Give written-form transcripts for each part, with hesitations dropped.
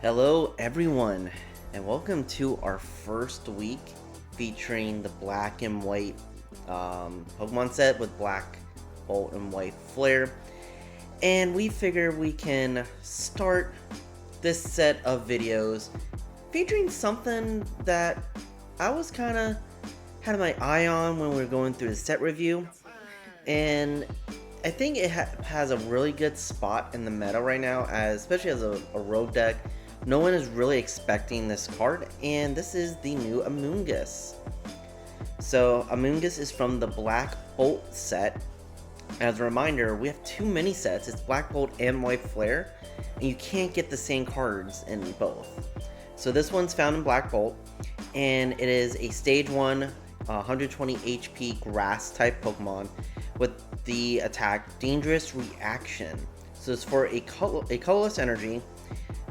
Hello everyone, and welcome to our first week featuring the black and white Pokemon set with black bolt and white flare. And we figure we can start this set of videos featuring something that I was kind of had my eye on when we were going through the set review, and I think it has a really good spot in the meta right now, especially as a rogue deck. No one is really expecting this card, and this is the new Amoonguss. So Amoonguss is from the Black Bolt set. As a reminder, we have two mini sets. It's Black Bolt and White Flare, and you can't get the same cards in both. So this one's found in Black Bolt, and it is a stage 1 120 HP grass type Pokemon with the attack Dangerous Reaction. So it's for a colorless energy,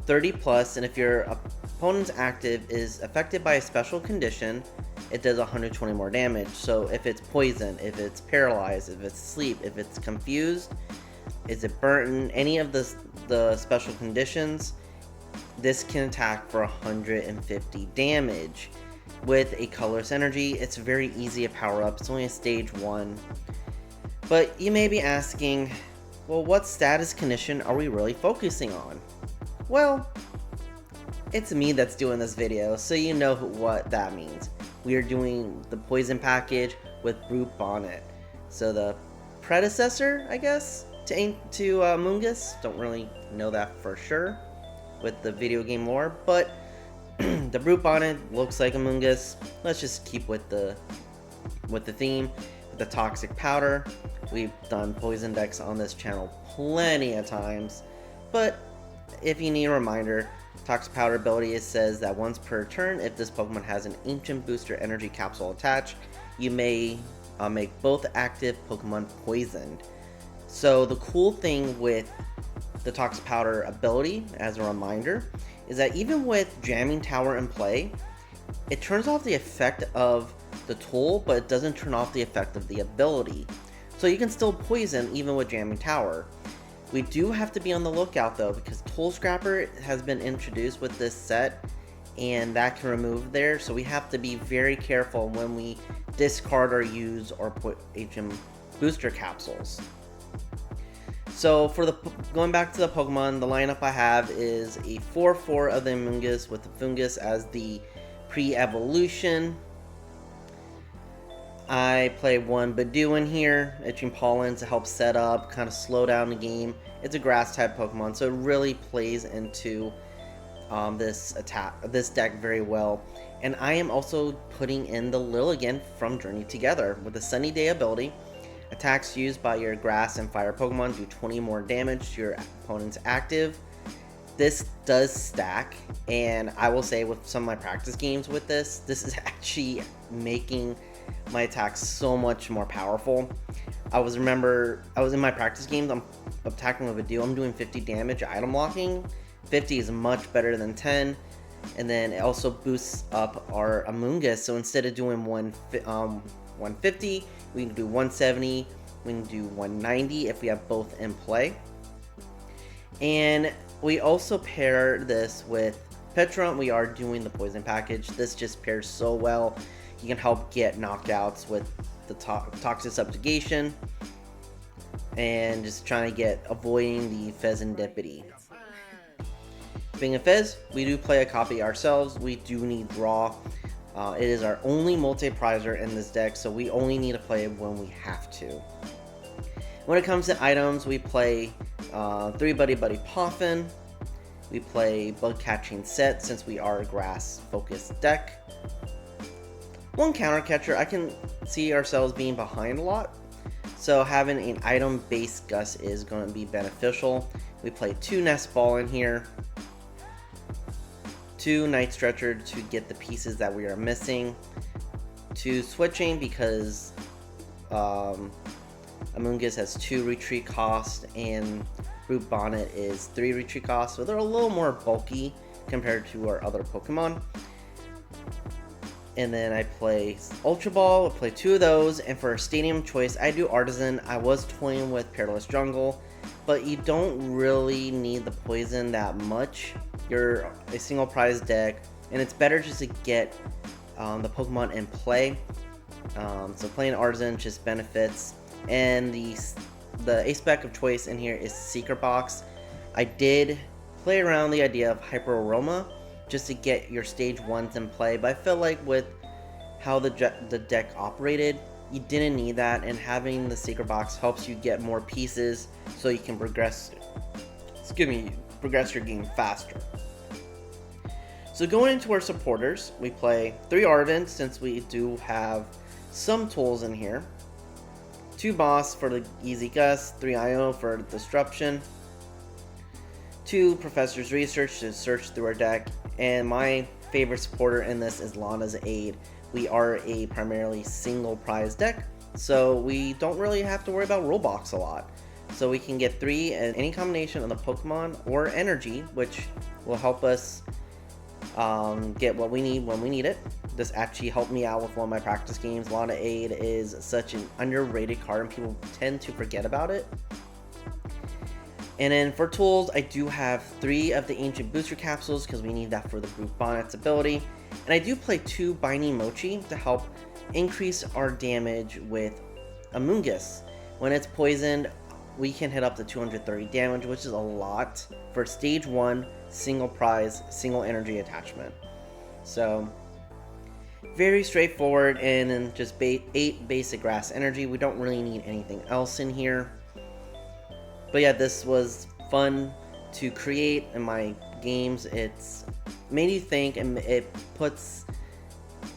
30 plus, and if your opponent's active is affected by a special condition, it does 120 more damage. So if it's poison, if it's paralyzed, if it's sleep, if it's confused, is it burnt, any of the special conditions, this can attack for 150 damage. With a colorless energy, it's very easy to power up. It's only a stage 1. But you may be asking, well, what status condition are we really focusing on? Well, it's me that's doing this video, so you know what that means. We are doing the poison package with Brute Bonnet. So the predecessor, I guess, to Amoonguss. Don't really know that for sure with the video game lore, but the Brute Bonnet looks like Amoonguss. Let's just keep with the theme. With the toxic powder, we've done poison decks on this channel plenty of times, but if you need a reminder, toxic powder ability, it says that once per turn, if this Pokemon has an ancient booster energy capsule attached, you may make both active Pokemon poisoned. So the cool thing with the toxic powder ability, as a reminder, is that even with jamming tower in play, it turns off the effect of the tool, but it doesn't turn off the effect of the ability. So you can still poison even with jamming tower. We do have to be on the lookout though, because Tool Scrapper has been introduced with this set, and that can remove there. So we have to be very careful when we discard or use or put HM booster capsules. So for going back to the Pokemon, the lineup I have is a 4/4 of the Amoonguss with the Foongus as the pre-evolution. I play one Budew in here, itching pollen to help set up, kind of slow down the game. It's a grass type Pokemon, so it really plays into this deck very well. And I am also putting in the Lilligant from Journey Together with the Sunny Day ability. Attacks used by your grass and fire Pokemon do 20 more damage to your opponent's active. This does stack, and I will say with some of my practice games with this is actually making my attacks so much more powerful. I was in my practice games, I'm attacking with a Budew, I'm doing 50 damage item locking. 50 is much better than 10, and then it also boosts up our Amoonguss. So instead of doing 150, we can do 170, we can do 190 if we have both in play. And we also pair this with Pecharunt. We are doing the poison package. This just pairs so well. You can help get knockouts with the toxic subjugation and just trying to avoiding the Fezandipiti. Being a Fez, we do play a copy ourselves. We do need draw. It is our only multi-prizer in this deck, so we only need to play it when we have to. When it comes to items, we play 3 Buddy-Buddy Poffin. We play Bug Catching Set since we are a grass-focused deck. One counter catcher, I can see ourselves being behind a lot, so having an item-based Gus is going to be beneficial. We play 2 Nest Ball in here, 2 Night Stretcher to get the pieces that we are missing, 2 switching because Amoonguss has 2 retreat cost and Brute Bonnet is 3 retreat cost, so they're a little more bulky compared to our other Pokemon. And then I play Ultra Ball, I play 2 of those, and for a stadium choice, I do Artazon. I was toying with Perilous Jungle, but you don't really need the poison that much you're a single prize deck, and it's better just to get the Pokemon in play. So playing Artazon just benefits, and the A-Spec of choice in here is Secret Box. I did play around the idea of Hyper Aroma just to get your stage 1s in play, but I feel like with how the deck operated, you didn't need that, and having the Secret Box helps you get more pieces so you can progress your game faster. So going into our supporters, we play 3 Arven, since we do have some tools in here, 2 Boss for the easy gust, 3 Iono for disruption, 2 Professor's Research to search through our deck, and my favorite supporter in this is Lana's Aid. We are a primarily single prize deck, so we don't really have to worry about rule box a lot. So we can get 3 in any combination of the Pokemon or energy, which will help us get what we need when we need it. This actually helped me out with one of my practice games. Lana Aid is such an underrated card and people tend to forget about it. And then for tools, I do have 3 of the Ancient Booster Capsules because we need that for the Brute Bonnet's ability. And I do play 2 Binding Mochi to help increase our damage with Amoongus. When it's poisoned, we can hit up to 230 damage, which is a lot for stage 1, single prize, single energy attachment. So very straightforward, and then just 8 basic grass energy. We don't really need anything else in here. But yeah, this was fun to create in my games. It's made you think, and it puts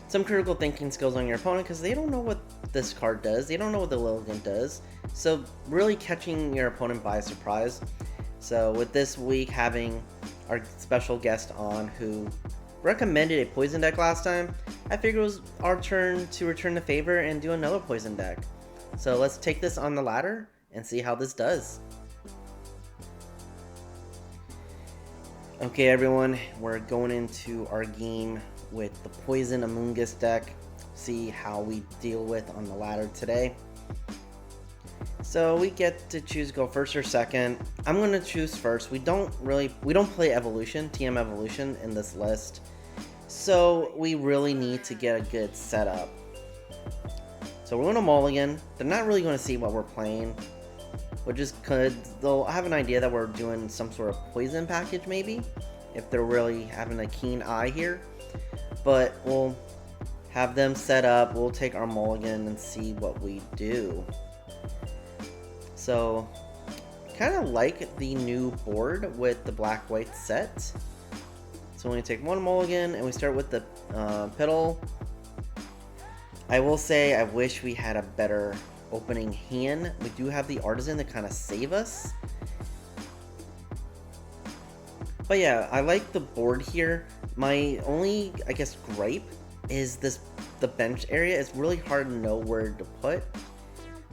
some critical thinking skills on your opponent because they don't know what this card does. They don't know what the Lilligant does. So really catching your opponent by surprise. So with this week having our special guest on who recommended a poison deck last time, I figured it was our turn to return the favor and do another poison deck. So let's take this on the ladder and see how this does. Okay everyone, we're going into our game with the Poison Amoongus deck. See how we deal with on the ladder today. So we get to choose go first or second. I'm going to choose first. We don't play Evolution, TM Evolution in this list. So we really need to get a good setup. So we're going to mulligan. They're not really going to see what we're playing. Which is good. They'll have an idea that we're doing some sort of poison package maybe, if they're really having a keen eye here. But we'll have them set up, we'll take our mulligan and see what we do. So, kind of like the new board with the black-white set. So we take 1 mulligan and we start with the Petilil. I will say I wish we had a better opening hand. We do have the Artazon to kind of save us. But yeah, I like the board here. My only, I guess, gripe is the bench area. It's really hard to know where to put.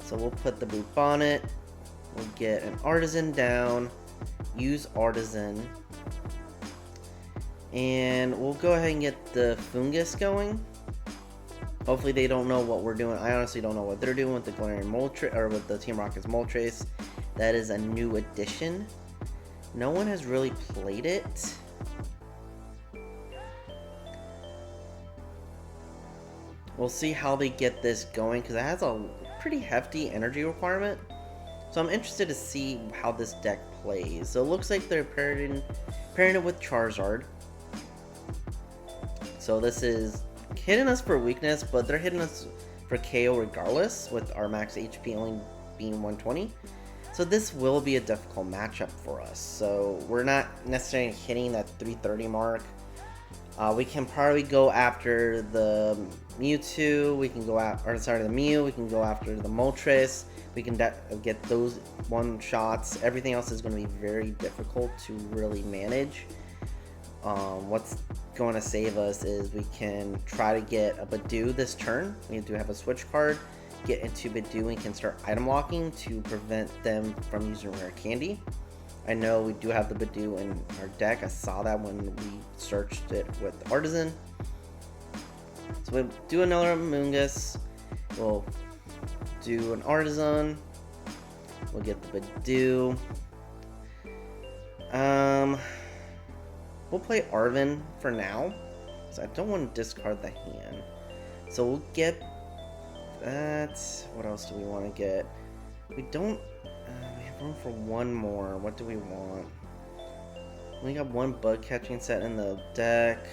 So we'll put the Brute Bonnet. We'll get an Artazon down. Use Artazon. And we'll go ahead and get the Foongus going. Hopefully they don't know what we're doing. I honestly don't know what they're doing with the Galarian Moltres, or with the Team Rocket's Moltres. That is a new addition. No one has really played it. We'll see how they get this going because it has a pretty hefty energy requirement. So I'm interested to see how this deck plays. So it looks like they're pairing it with Charizard. So this is hitting us for weakness, but they're hitting us for KO regardless, with our max HP only being 120. So this will be a difficult matchup for us. So we're not necessarily hitting that 330 mark. We can probably go after the Mewtwo, we can go after, the Mew, we can go after the Moltres, we can get those one shots. Everything else is going to be very difficult to really manage. What's going to save us is we can try to get a Budew this turn. We do have a switch card, get into Budew and can start item locking to prevent them from using rare candy. I know we do have the Budew in our deck. I saw that when we searched it with Artazon. So we'll do another Amoongus. We'll do an Artazon. We'll get the Budew. we'll play Arven for now, so I don't want to discard the hand. So we'll get that. What else do we want to get? We don't. We have room for one more. What do we want? We got one Bug Catching Set in the deck.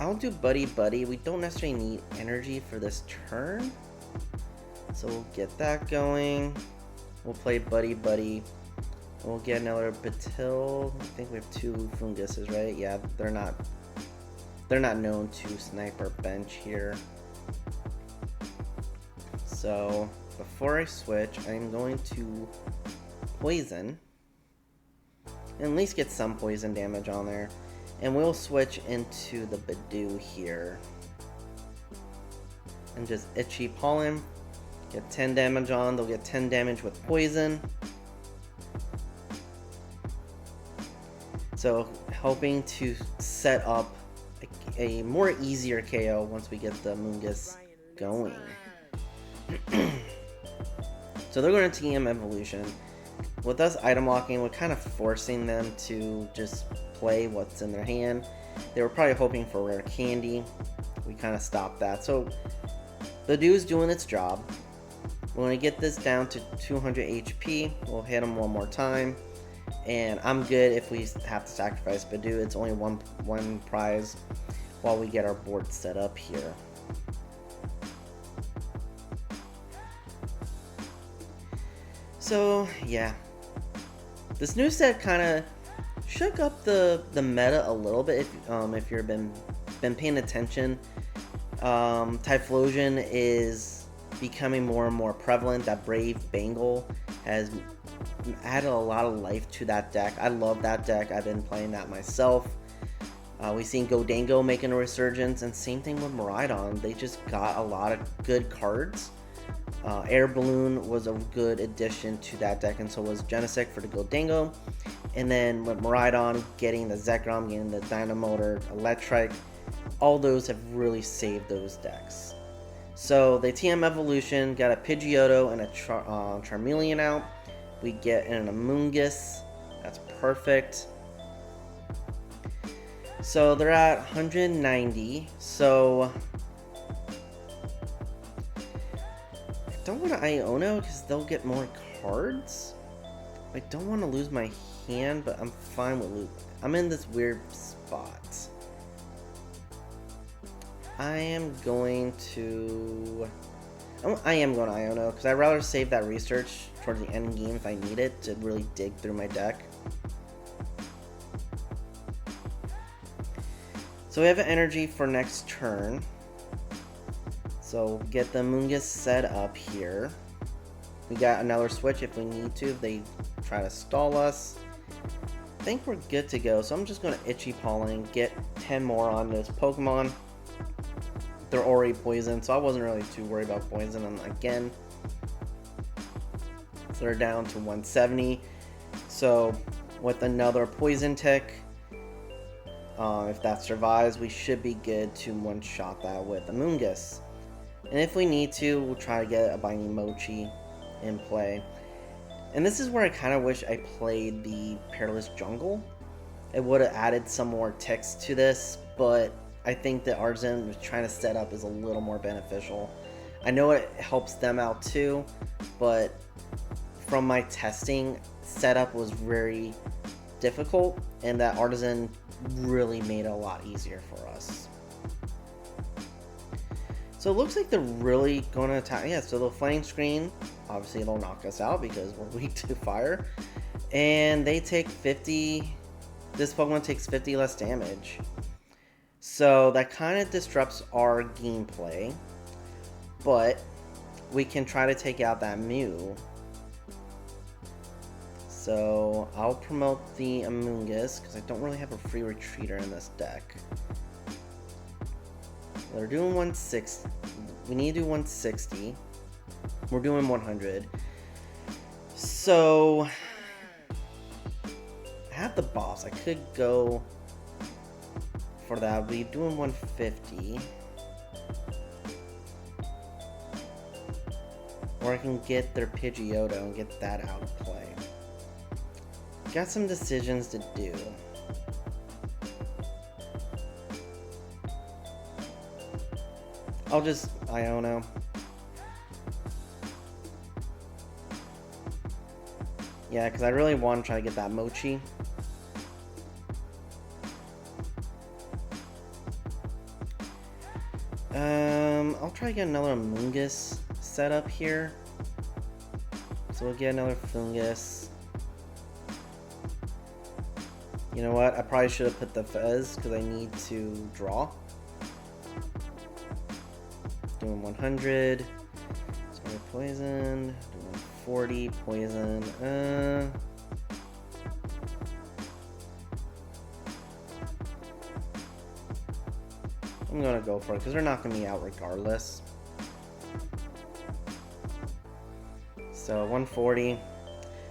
I'll do Buddy-Buddy. We don't necessarily need energy for this turn, so we'll get that going. We'll play Buddy-Buddy. We'll get another Petilil. I think we have two Foonguses, right? Yeah, they're not known to snipe our bench here. So before I switch, I'm going to poison, and at least get some poison damage on there. And we'll switch into the Budew here. And just itchy pollen. Get 10 damage on. They'll get 10 damage with poison. So hoping to set up a more easier KO once we get the Amoonguss going. So they're going to TM Evolution. With us item locking, we're kind of forcing them to just play what's in their hand. They were probably hoping for rare candy. We kind of stopped that. So Budew's doing its job. We're going to get this down to 200 HP. We'll hit him one more time. And I'm good if we have to sacrifice Budew. It's only one prize while we get our board set up here. So yeah, this new set kind of shook up the meta a little bit. If you've been paying attention, Typhlosion is becoming more and more prevalent. That Brave Bengal has added a lot of life to that deck. I love that deck. I've been playing that myself. We've seen Godango making a resurgence, and same thing with Miraidon. They just got a lot of good cards. Air Balloon was a good addition to that deck, and so was Genesect for the Godango. And then with Miraidon, getting the Zekrom, getting the Dynamotor, Electrike, all those have really saved those decks. So the TM Evolution got a Pidgeotto and a Charmeleon out. We get an Amoonguss. That's perfect. So they're at 190. So I don't want to Iono because they'll get more cards. I don't want to lose my hand, but I'm fine with losing. I'm in this weird spot. I am going to Iono because I'd rather save that research towards the end game if I need it to really dig through my deck. So we have an energy for next turn. So get the Amoonguss set up here. We got another switch if we need to, if they try to stall us. I think we're good to go. So I'm just going to Itchy Pollen, get 10 more on this Pokemon. They're already poisoned, so I wasn't really too worried about poisoning them again. So they're down to 170. So with another poison tick, if that survives, we should be good to one-shot that with Amoonguss. And if we need to, we'll try to get a Binding Mochi in play. And this is where I kind of wish I played the Perilous Jungle. It would have added some more ticks to this, but I think that Artazon was trying to set up is a little more beneficial. I know it helps them out too, but from my testing, setup was very difficult, and that Artazon really made it a lot easier for us. So it looks like they're really going to attack. Yeah, so the Flame Screen, obviously they'll knock us out because we're weak to fire. And they take 50, this Pokemon takes 50 less damage. So that kind of disrupts our gameplay. But we can try to take out that Mew. So I'll promote the Amoonguss because I don't really have a free retreater in this deck. They're doing 160. We need to do 160. We're doing 100. So I have the boss. I could go for that. We're doing 150. Or I can get their Pidgeotto and get that out of play. got some decisions to do. I'll just Iono. Yeah, because I really want to try to get that Mochi. I'll try to get another Amoongus set up here. So we'll get another Foongus. You know what? I probably should have put the Fez because I need to draw. Doing 100. Sorry, poison. Doing 40 poison. I'm gonna go for it because they're not gonna be out regardless. So 140.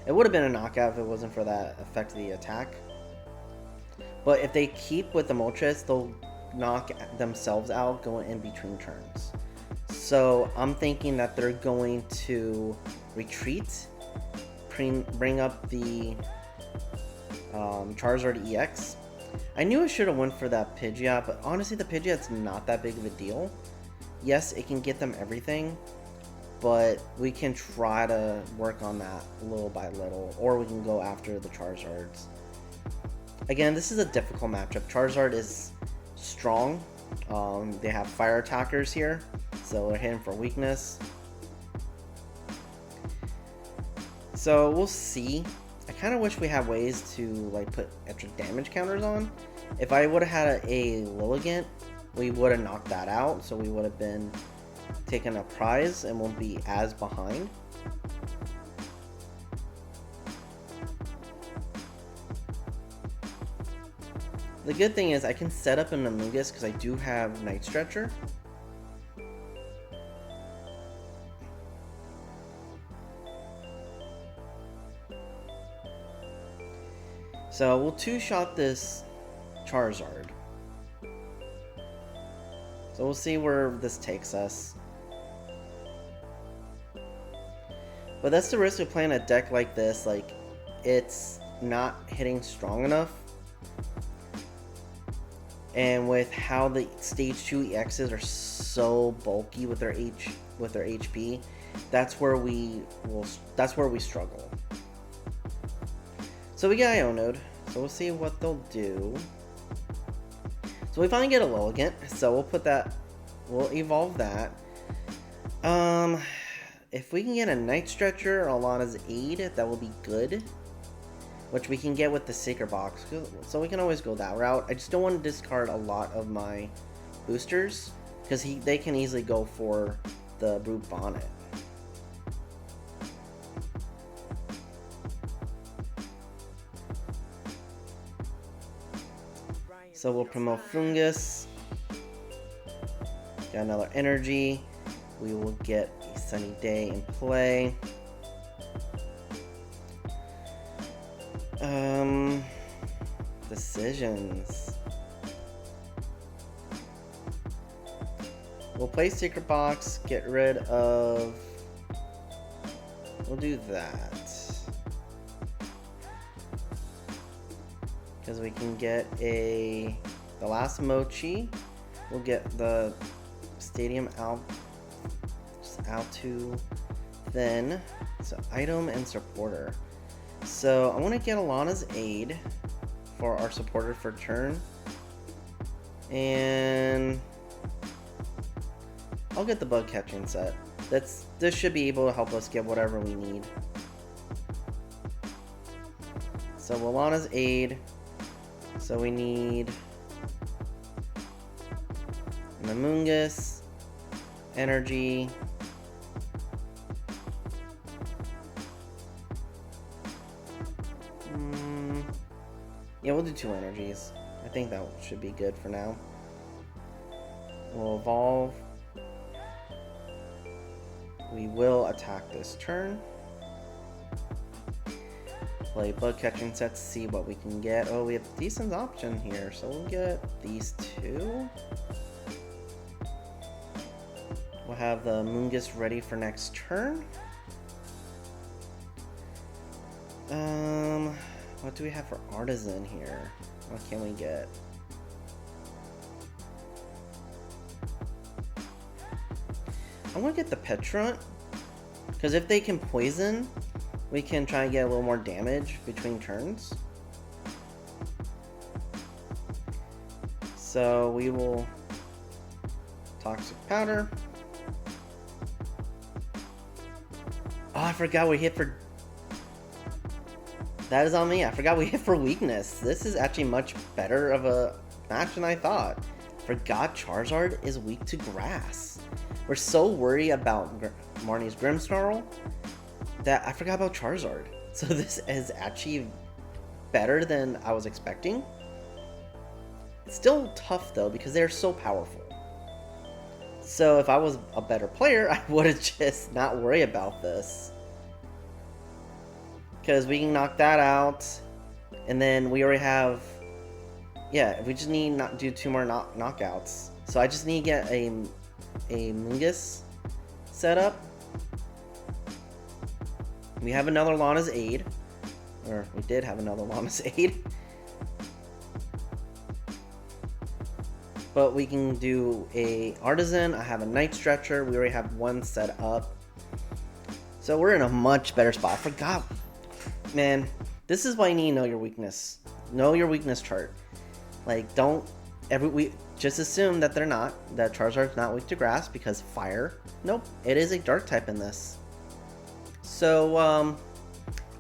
It would have been a knockout if it wasn't for that effect of the attack. But if they keep with the Moltres, they'll knock themselves out going in between turns. So I'm thinking that they're going to retreat, bring up the Charizard EX. I knew I should have went for that Pidgeot, but honestly the Pidgeot's not that big of a deal. Yes, it can get them everything, but we can try to work on that little by little, or we can go after the Charizards. Again, this is a difficult matchup. Charizard is strong. They have fire attackers here, so they're hitting for weakness. So we'll see. I kind of wish we had ways to like put extra damage counters on. If I would have had a Lilligant, we would have knocked that out, so we would have been taking a prize and won't be as behind. The good thing is I can set up an Amoongus because I do have Night Stretcher. So we'll two-shot this Charizard. So we'll see where this takes us. But that's the risk of playing a deck like this. Like, it's not hitting strong enough. And with how the stage 2 EXs are so bulky with their HP, that's where we struggle. So we got Iono'd, so we'll see what they'll do. So we finally get a Lilligant, so we'll put that, we'll evolve that. If we can get a Night Stretcher or Lana's Aid, that will be good. Which we can get with the Secret Box, so we can always go that route. I just don't want to discard a lot of my boosters, because they can easily go for the Brute Bonnet. So we'll promote Foongus. Got another energy. We will get a Sunny Day in play. Decisions. We'll play Secret Box, get rid of... We'll do that. Because we can get the last Mochi. We'll get the Stadium out too thin. So item and supporter. So I want to get Alana's Aid for our supporter for turn. And I'll get the Bug Catching Set. This should be able to help us get whatever we need. So Alana's Aid. So we need an Amoongus, energy, yeah, we'll do 2 energies. I think that should be good for now. We'll evolve. We will attack this turn. Play Bug Catching Set to see what we can get. Oh, we have a decent option here, so we'll get these 2. We'll have the Amoongus ready for next turn. What do we have for Artazon here? What can we get? I want to get the Pecharunt, because if they can poison, we can try and get a little more damage between turns. So we will Toxic Powder. Oh, I forgot we hit for... That is on me. I forgot we hit for weakness. This is actually much better of a match than I thought. Forgot Charizard is weak to grass. We're so worried about Marnie's Grimmsnarl that I forgot about Charizard. So this is actually better than I was expecting. It's still tough though because they're so powerful. So if I was a better player, I would have just not worry about this. Because we can knock that out. And then we already have... Yeah, we just need not do 2 more knockouts. So I just need to get a Amoongus set up. We have another Lana's Aid. Or we did have another Lana's Aid. But we can do a Artazon. I have a Night Stretcher. We already have one set up. So we're in a much better spot. I forgot. Man, this is why you need to know your weakness. Know your weakness chart. Like, don't just assume that they're not. That Charizard's not weak to grass because fire. Nope, it is a dark type in this. So,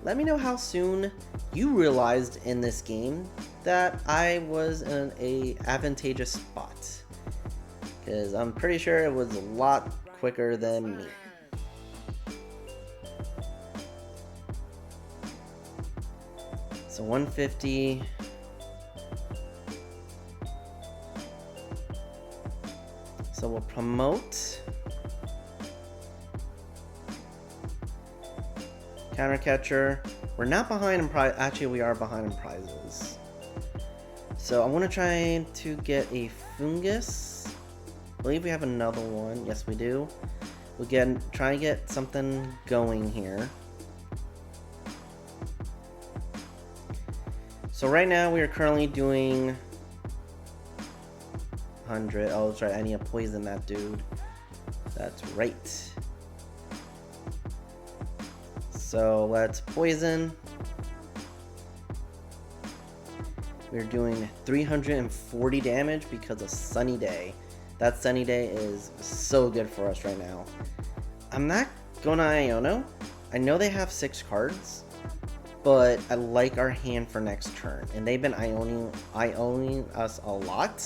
let me know how soon you realized in this game that I was in a advantageous spot. Because I'm pretty sure it was a lot quicker than me. So 150. So we'll promote. Counter catcher. We're not behind in prize. Actually, we are behind in prizes. So I want to try to get a Foongus. I believe we have another one. Yes, we do. We'll try and get something going here. So right now we are currently doing 100. Oh, that's right. I need to poison that dude. That's right. So let's poison. We're doing 340 damage because of Sunny Day. That Sunny Day is so good for us right now. I'm not going to Iono. I know they have 6 cards, but I like our hand for next turn. And they've been Ioning us a lot.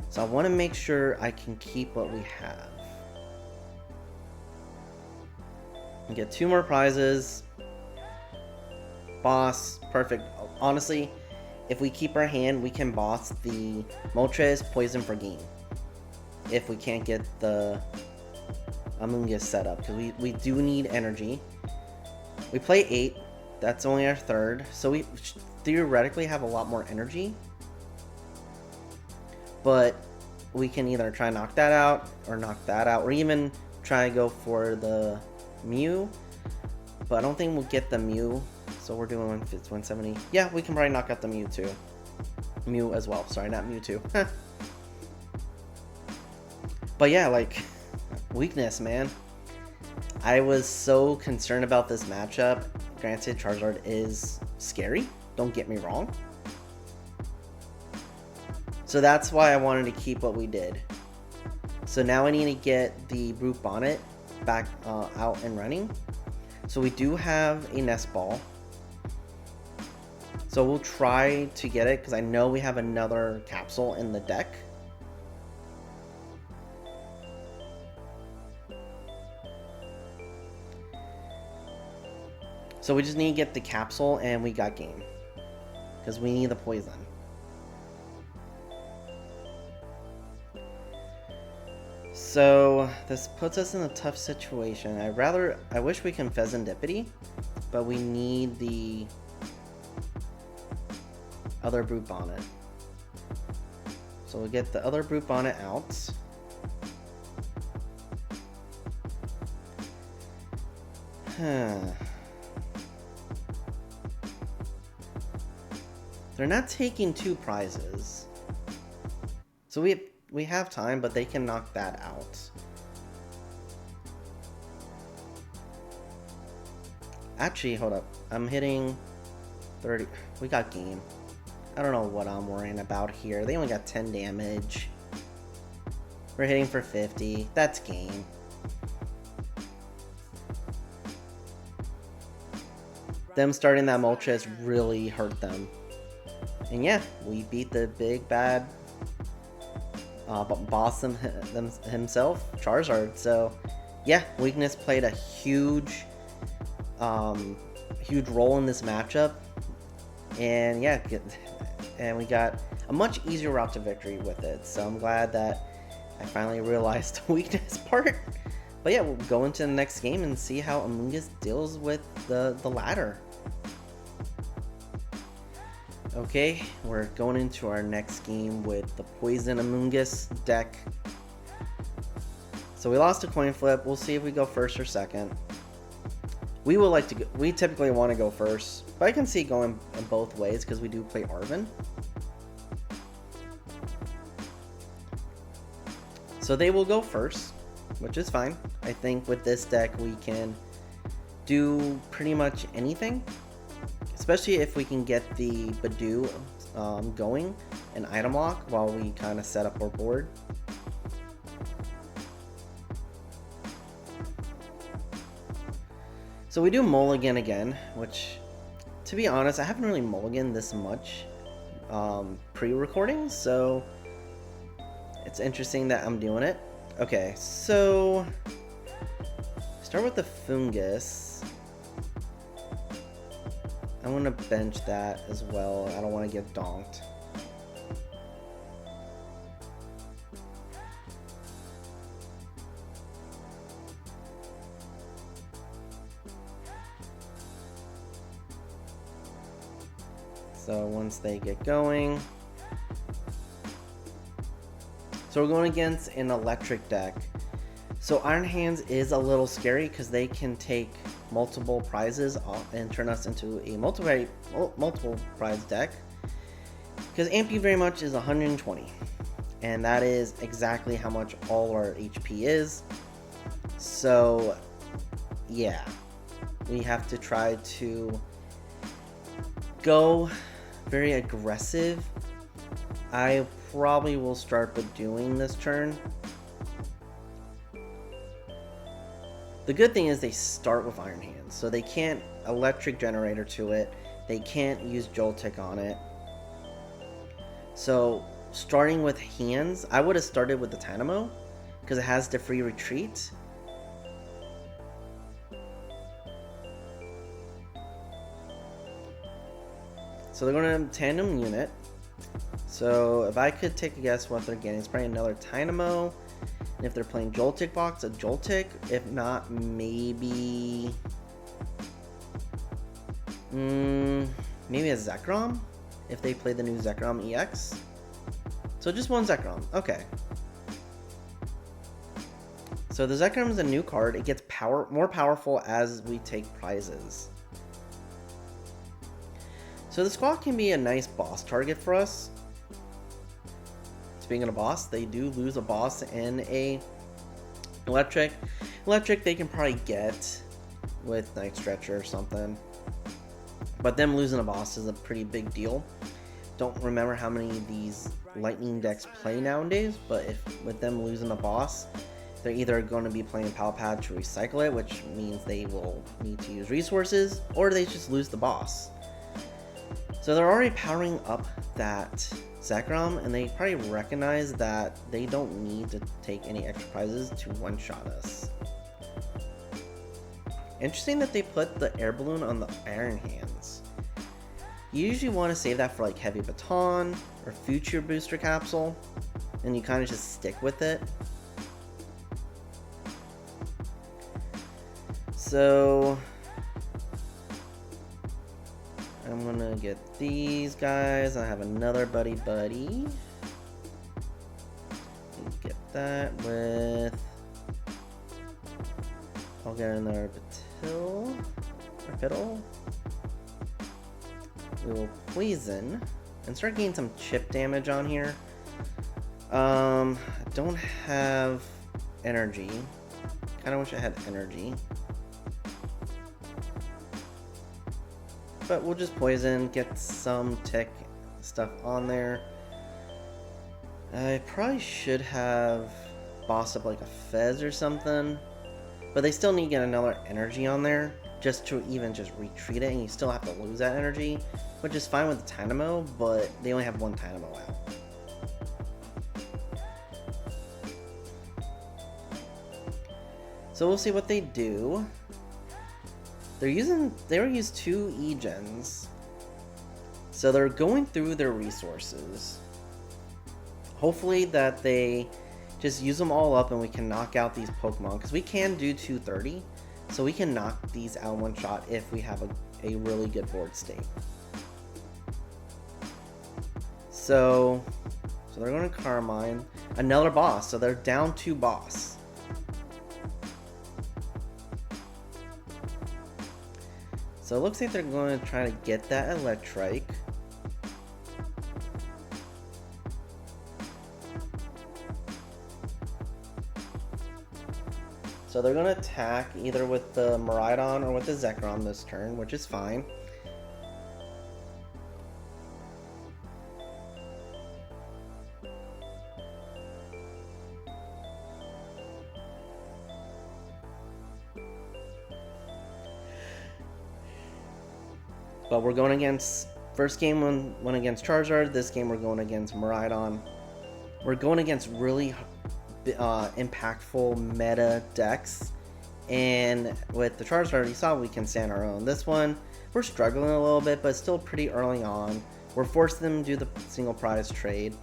So I want to make sure I can keep what we have. And get 2 more prizes. Boss, perfect. Honestly, if we keep our hand, we can boss the Moltres Poison for game. If we can't get the Amoongus set up, because we do need energy. We play 8. That's only our 3rd, so we theoretically have a lot more energy. But we can either try and knock that out, or even try to go for the Mew. But I don't think we'll get the Mew. So we're doing 170. Yeah, we can probably knock out the Mew too. Mew as well. Sorry, not Mewtwo. But yeah, like, weakness, man. I was so concerned about this matchup. Granted, Charizard is scary. Don't get me wrong. So that's why I wanted to keep what we did. So now I need to get the Brute Bonnet back out and running. So we do have a Nest Ball. So we'll try to get it because I know we have another Capsule in the deck. So we just need to get the Capsule and we got game. Because we need the poison. So this puts us in a tough situation. I wish we can Fezandipiti, but we need the other Brute Bonnet. So we'll get the other Brute Bonnet out. They're not taking 2 prizes. So we have time, but they can knock that out. Actually, hold up. I'm hitting 30. We got game. I don't know what I'm worrying about here. They only got 10 damage. We're hitting for 50. That's game. Them starting that Moltres has really hurt them. And yeah, we beat the big bad boss himself, Charizard. So yeah, weakness played a huge role in this matchup. And yeah, and we got a much easier route to victory with it. So I'm glad that I finally realized the weakness part. But yeah, we'll go into the next game and see how Amoongus deals with the ladder. Okay, we're going into our next game with the Poison Amoongus deck. So we lost a coin flip. We'll see if we go first or second. We would like to go, we typically want to go first, but I can see going in both ways because we do play Arven. So they will go first, which is fine. I think with this deck we can do pretty much anything, especially if we can get the Budew going and item lock while we kind of set up our board. So we do mulligan again, which, to be honest, I haven't really mulliganed this much pre-recording, so it's interesting that I'm doing it. Okay, so start with the Foongus. I'm gonna bench that as well. I don't want to get donked. So once they get going, so we're going against an electric deck. So Iron Hands is a little scary because they can take multiple prizes and turn us into a multiple prize deck. Because Ampy very much is 120, and that is exactly how much all our HP is. So yeah, we have to try to go very aggressive. I probably will start Budewing this turn. The good thing is they start with Iron Hands, so they can't Electric Generator to it. They can't use Joltik on it. So starting with hands, I would have started with the Tynamo because it has the free retreat. So they're going to tandem unit. So if I could take a guess what they're getting, it's probably another Tynamo. And if they're playing Joltik box, a Joltik. If not, maybe maybe a Zekrom if they play the new Zekrom EX. So just one Zekrom. Okay. So the Zekrom is a new card. It gets more powerful as we take prizes. So the squad can be a nice boss target for us. Speaking of boss, they do lose a boss and a electric. Electric they can probably get with Night Stretcher or something. But them losing a boss is a pretty big deal. Don't remember how many of these lightning decks play nowadays, but if with them losing a boss, they're either going to be playing Pal Pad to recycle it, which means they will need to use resources, or they just lose the boss. So they're already powering up that Zekrom, and they probably recognize that they don't need to take any extra prizes to one-shot us. Interesting that they put the air balloon on the Iron Hands. You usually want to save that for like Heavy Baton or Future Booster Capsule, and you kind of just stick with it. So I'm gonna get these guys. I have another Buddy-Buddy. Get that with. I'll get another Petilil. We will poison and start getting some chip damage on here. I don't have energy. Kind of wish I had energy. But we'll just poison, get some tick stuff on there. I probably should have bossed up like a Fez or something. But they still need to get another energy on there just to even just retreat it, and you still have to lose that energy, which is fine with the Dynamo, but they only have one Dynamo out. So we'll see what they do. They were used 2 E-Gens. So they're going through their resources. Hopefully that they just use them all up and we can knock out these Pokemon, because we can do 230. So we can knock these out in one shot if we have a really good board state. So they're going to Carmine. Another boss, so they're down 2 boss. So it looks like they're going to try to get that Electrike. So they're going to attack either with the Miraidon or with the Zekrom this turn, which is fine. But we're going against, first game went against Charizard, this game we're going against Miraidon. We're going against really impactful meta decks, and with the Charizard you saw we can stand our own. This one we're struggling a little bit, but still pretty early on. We're forcing them to do the single prize trade.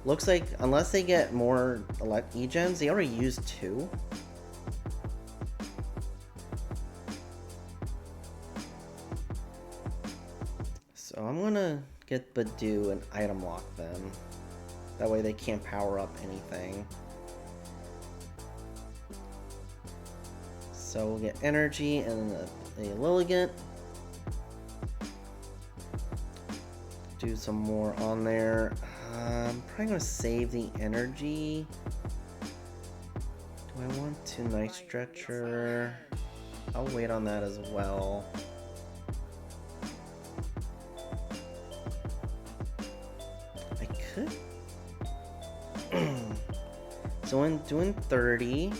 Looks like unless they get more E-Gens, they already used 2. So I'm gonna get Budew and item lock them. That way they can't power up anything. So we'll get energy and a Lilligant. Do some more on there. I'm probably gonna save the energy. Do I want to Night Stretcher? I'll wait on that as well. I could. So in doing 30,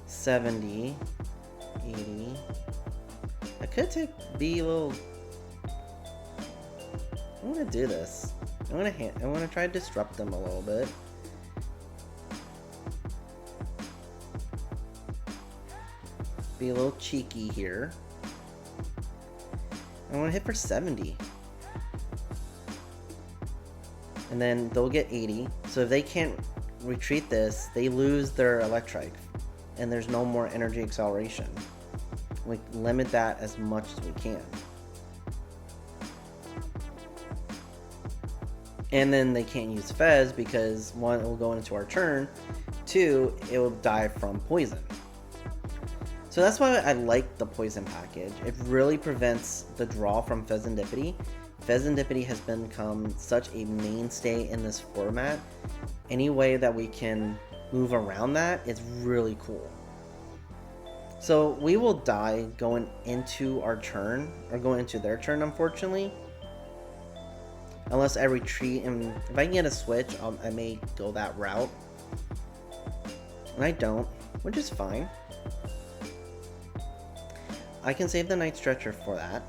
70, 80. I could be a little. I'm gonna do this. I'm gonna try to disrupt them a little bit. Be a little cheeky here. I want to hit for 70. And then they'll get 80. So if they can't retreat this, they lose their Electrike. And there's no more energy acceleration. We limit that as much as we can. And then they can't use Fez because 1, it will go into our turn. 2, it will die from poison. So that's why I like the poison package. It really prevents the draw from Fezandipiti. Fezandipiti has become such a mainstay in this format. Any way that we can move around that is really cool. So we will die going into our turn, or going into their turn, unfortunately. Unless I retreat, and if I can get a switch, I may go that route. And I don't, which is fine. I can save the Night Stretcher for that.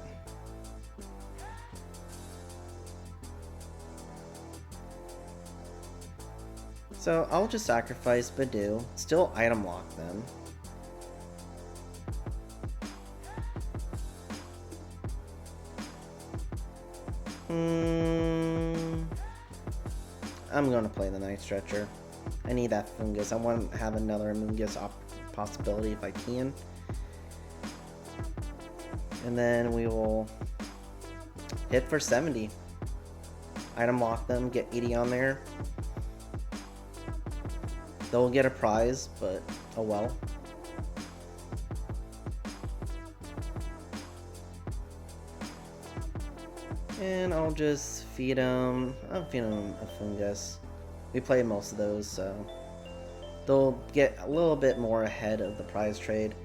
So I'll just sacrifice Budew, still item lock them. I'm going to play the Night Stretcher. I need that Foongus. I want to have another Amoonguss possibility if I can. And then we will hit for 70. Item lock them, get 80 on there. They'll get a prize, but oh well. And I'll just feed him. I'll feed him a Foongus. We play most of those, so they'll get a little bit more ahead of the prize trade,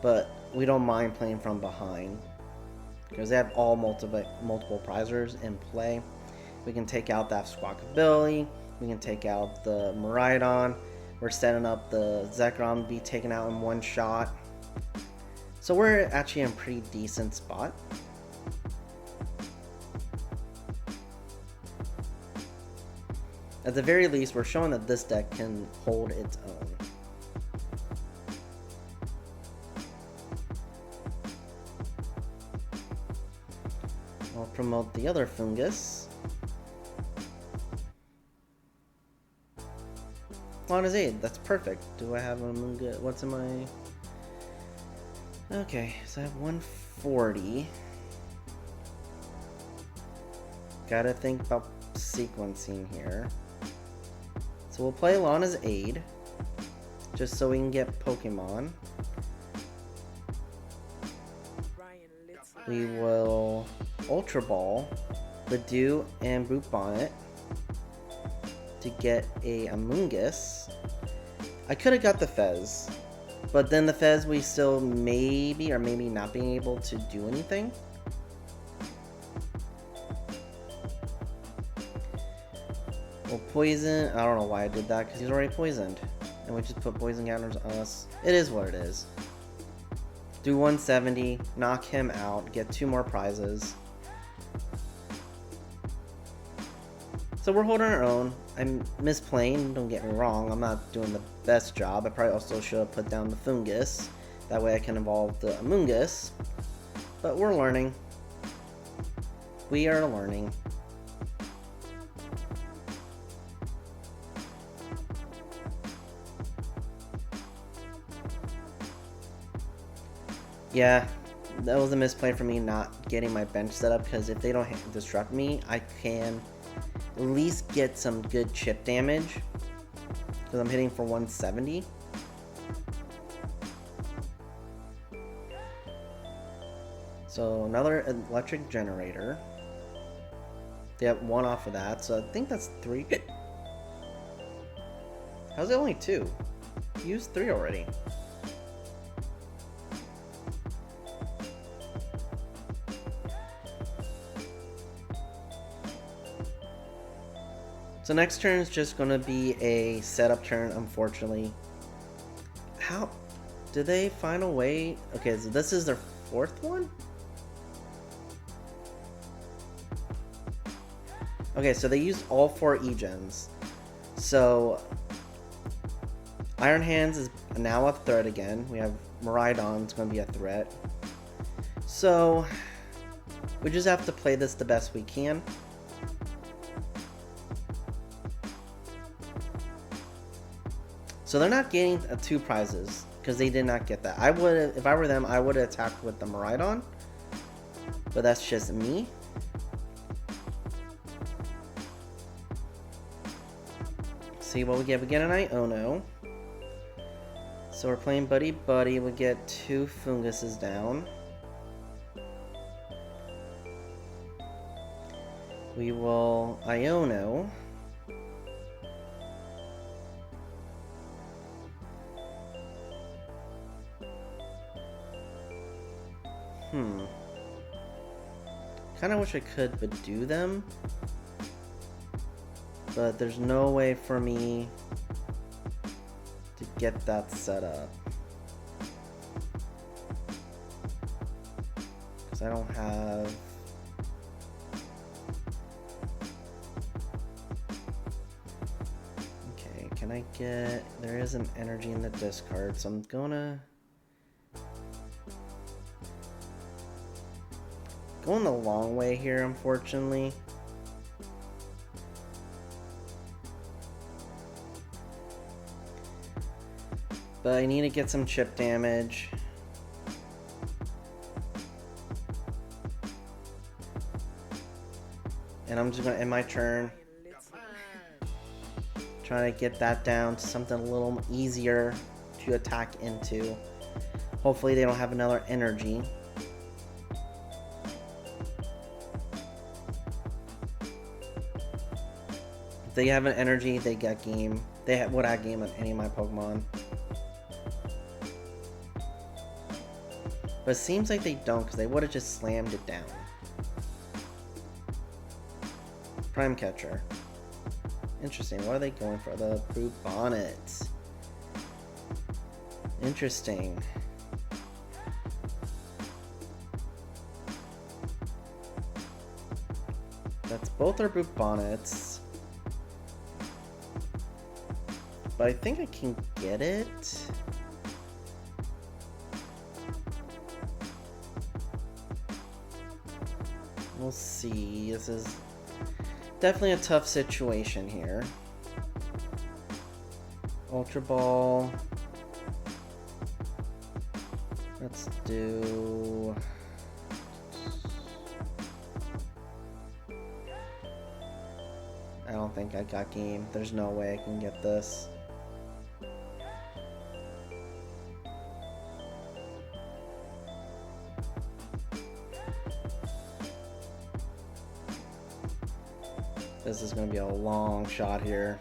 but we don't mind playing from behind because they have all multiple prizers in play. We can take out that Squawkabilly. We can take out the Miraidon. We're setting up the Zekrom to be taken out in one shot. So we're actually in a pretty decent spot. At the very least, we're showing that this deck can hold its own. I'll promote the other Foongus. Lana's aid, that's perfect. Do I have an Amoonguss? What's in my... Okay, so I have 140. Gotta think about sequencing here. So we'll play Lana's aid, just so we can get Pokemon. We will Ultra Ball Budew and Brute Bonnet to get a Amoonguss. I could have got the Fez, but then the Fez we still maybe or maybe not being able to do anything. Well, poison, I don't know why I did that because he's already poisoned. And we just put poison counters on us. It is what it is. Do 170, knock him out, get 2 more prizes. So we're holding our own. I'm misplaying, don't get me wrong, I'm not doing the best job. I probably also should have put down the Foongus. That way I can evolve the Amoonguss. But we're learning. We are learning. Yeah, that was a misplay for me not getting my bench set up, because if they don't disrupt me, I can at least get some good chip damage, because I'm hitting for 170. So another electric generator. They have 1 off of that, so I think that's 3. How's it only 2? You used 3 already. So next turn is just going to be a setup turn, unfortunately. How? Did they find a way? Okay, so this is their 4th one? Okay, so they used all 4 E-Gens. So Iron Hands is now a threat again. We have Miraidon, it's going to be a threat. So we just have to play this the best we can. So they're not getting 2 prizes because they did not get that. I would, if I were them, I would have attacked with the Miraidon, but that's just me. See what we get. We get an Iono. So we're playing Buddy-Buddy. We get 2 Foonguses down. We will Iono. Kind of wish I could Budew them, but there's no way for me to get that set up because I don't have. Okay, can I get? There is an energy in the discard, so I'm gonna. Going the long way here, unfortunately. But I need to get some chip damage. And I'm just gonna end my turn. Trying to get that down to something a little easier to attack into. Hopefully they don't have another energy. they have an energy, they get game. They would have game on any of my Pokemon. But it seems like they don't, because they would have just slammed it down. Prime Catcher. Interesting. What are they going for? The Brute Bonnet. Interesting. That's both our Brute Bonnets. But I think I can get it. We'll see. This is definitely a tough situation here. Ultra Ball. Let's do... I don't think I got game. There's no way I can get this. This is going to be a long shot here.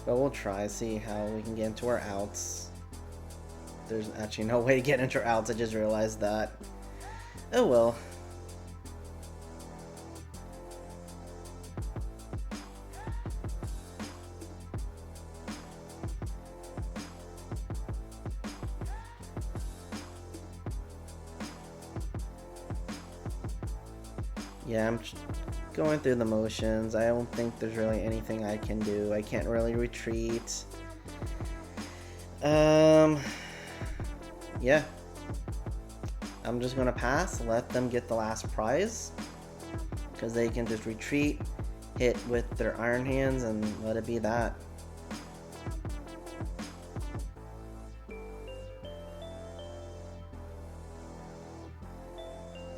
But we'll try, see how we can get into our outs. There's actually no way to get into our outs, I just realized that. Oh well. Yeah, I'm going through the motions. I don't think there's really anything I can do. I can't really retreat. Yeah. I'm just gonna pass, let them get the last prize. Because they can just retreat, hit with their Iron Hands, and let it be that.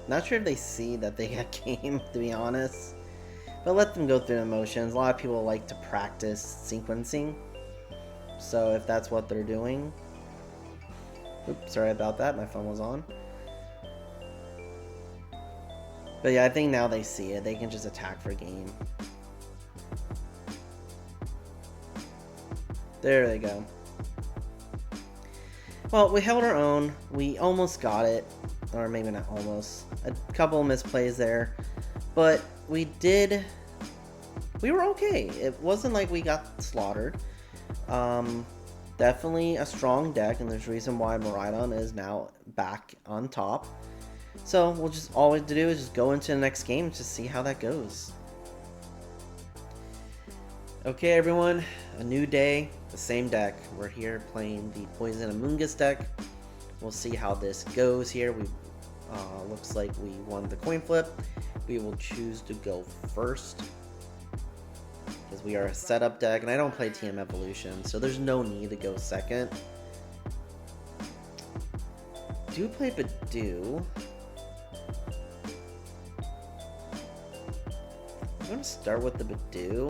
Not sure if they see that they got game, to be honest. But let them go through the motions. A lot of people like to practice sequencing. So if that's what they're doing... Oops, sorry about that. My phone was on. But yeah, I think now they see it. They can just attack for game. There they go. Well, we held our own. We almost got it. Or maybe not almost. A couple of misplays there. But we were okay. It wasn't like we got slaughtered. Definitely a strong deck, and there's a reason why Miraidon is now back on top. So we'll just, all we have to do is just go into the next game to see how that goes. Okay everyone, a new day, the same deck. We're here playing the Poison Amoongus deck. We'll see how this goes here. We looks like we won the coin flip. We will choose to go first because we are a setup deck, and I don't play TM Evolution, so there's no need to go second. Do play Budew. I'm gonna start with the Budew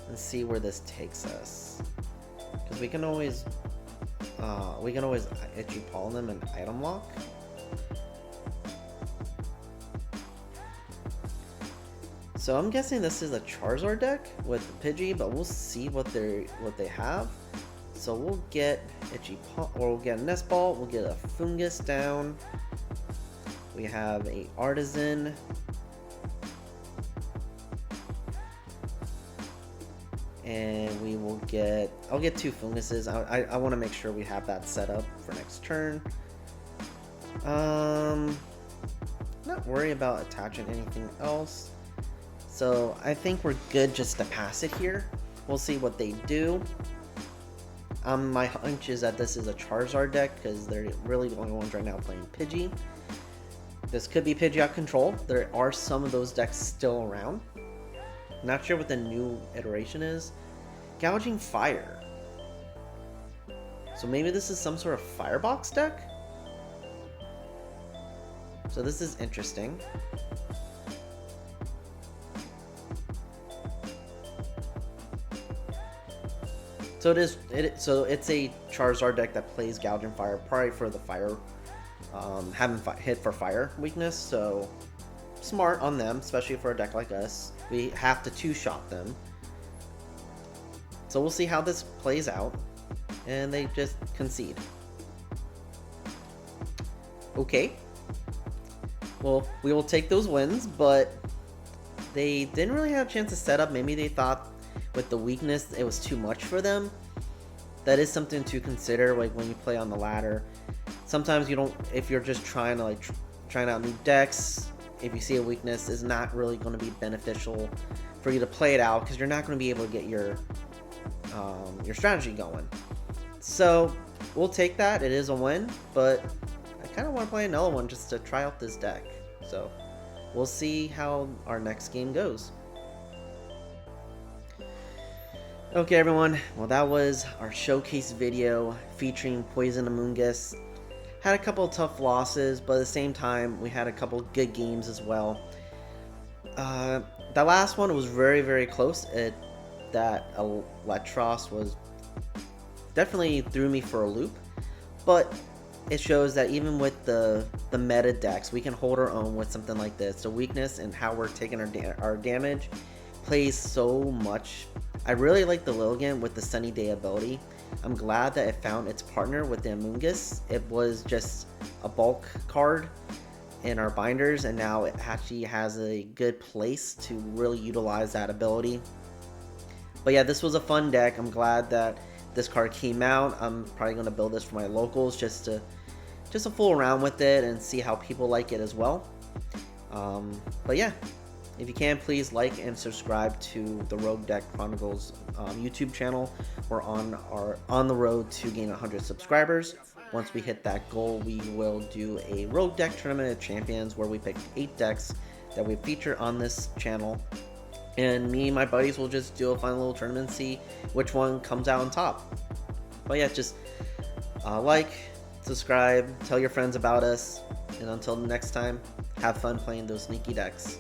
and see where this takes us, because we can always Itchy Paul them and item lock. So I'm guessing this is a Charizard deck with Pidgey, but we'll see what they have. So we'll get Itchy Paw, or we'll get a Nest Ball, we'll get a Foongus down. We have a Artazon. And we will get, I'll get 2 Foonguses. I want to make sure we have that set up for next turn. Not worry about attaching anything else. So I think we're good just to pass it here. We'll see what they do. My hunch is that this is a Charizard deck because they're really the only ones right now playing Pidgey. This could be Pidgey out control. There are some of those decks still around. Not sure what the new iteration is. Gouging Fire. So maybe this is some sort of Firebox deck? So this is interesting. So it's a Charizard deck that plays Gouging Fire, probably for the fire, having hit for fire weakness. So smart on them, especially for a deck like us. We have to two-shot them. So we'll see how this plays out. And they just concede. Okay. Well, we will take those wins, but they didn't really have a chance to set up. Maybe they thought with the weakness it was too much for them. That is something to consider, like when you play on the ladder. Sometimes you don't, if you're just trying to trying out new decks, if you see a weakness, is not really going to be beneficial for you to play it out, because you're not going to be able to get your strategy going. So we'll take that. It is a win, but I kind of want to play another one just to try out this deck. So we'll see how our next game goes. Okay, everyone. Well, that was our showcase video featuring Poison Amoongus. Had a couple of tough losses, but at the same time, we had a couple of good games as well. That last one was very, very close. That Electros was definitely threw me for a loop, but it shows that even with the meta decks, we can hold our own with something like this. The weakness and how we're taking our damage plays so much. I really like the Lilligant with the Sunny Day ability. I'm glad that it found its partner with the Amoongus. It was just a bulk card in our binders, and now it actually has a good place to really utilize that ability. But yeah, this was a fun deck. I'm glad that this card came out. I'm probably going to build this for my locals just to fool around with it and see how people like it as well. But yeah, if you can, please like and subscribe to the Rogue Deck Chronicles YouTube channel. We're on the road to gain 100 subscribers. Once we hit that goal, we will do a Rogue Deck Tournament of Champions where we pick 8 decks that we feature on this channel. And me and my buddies will just do a fun little tournament and see which one comes out on top. But yeah, just like, subscribe, tell your friends about us, and until next time, have fun playing those sneaky decks.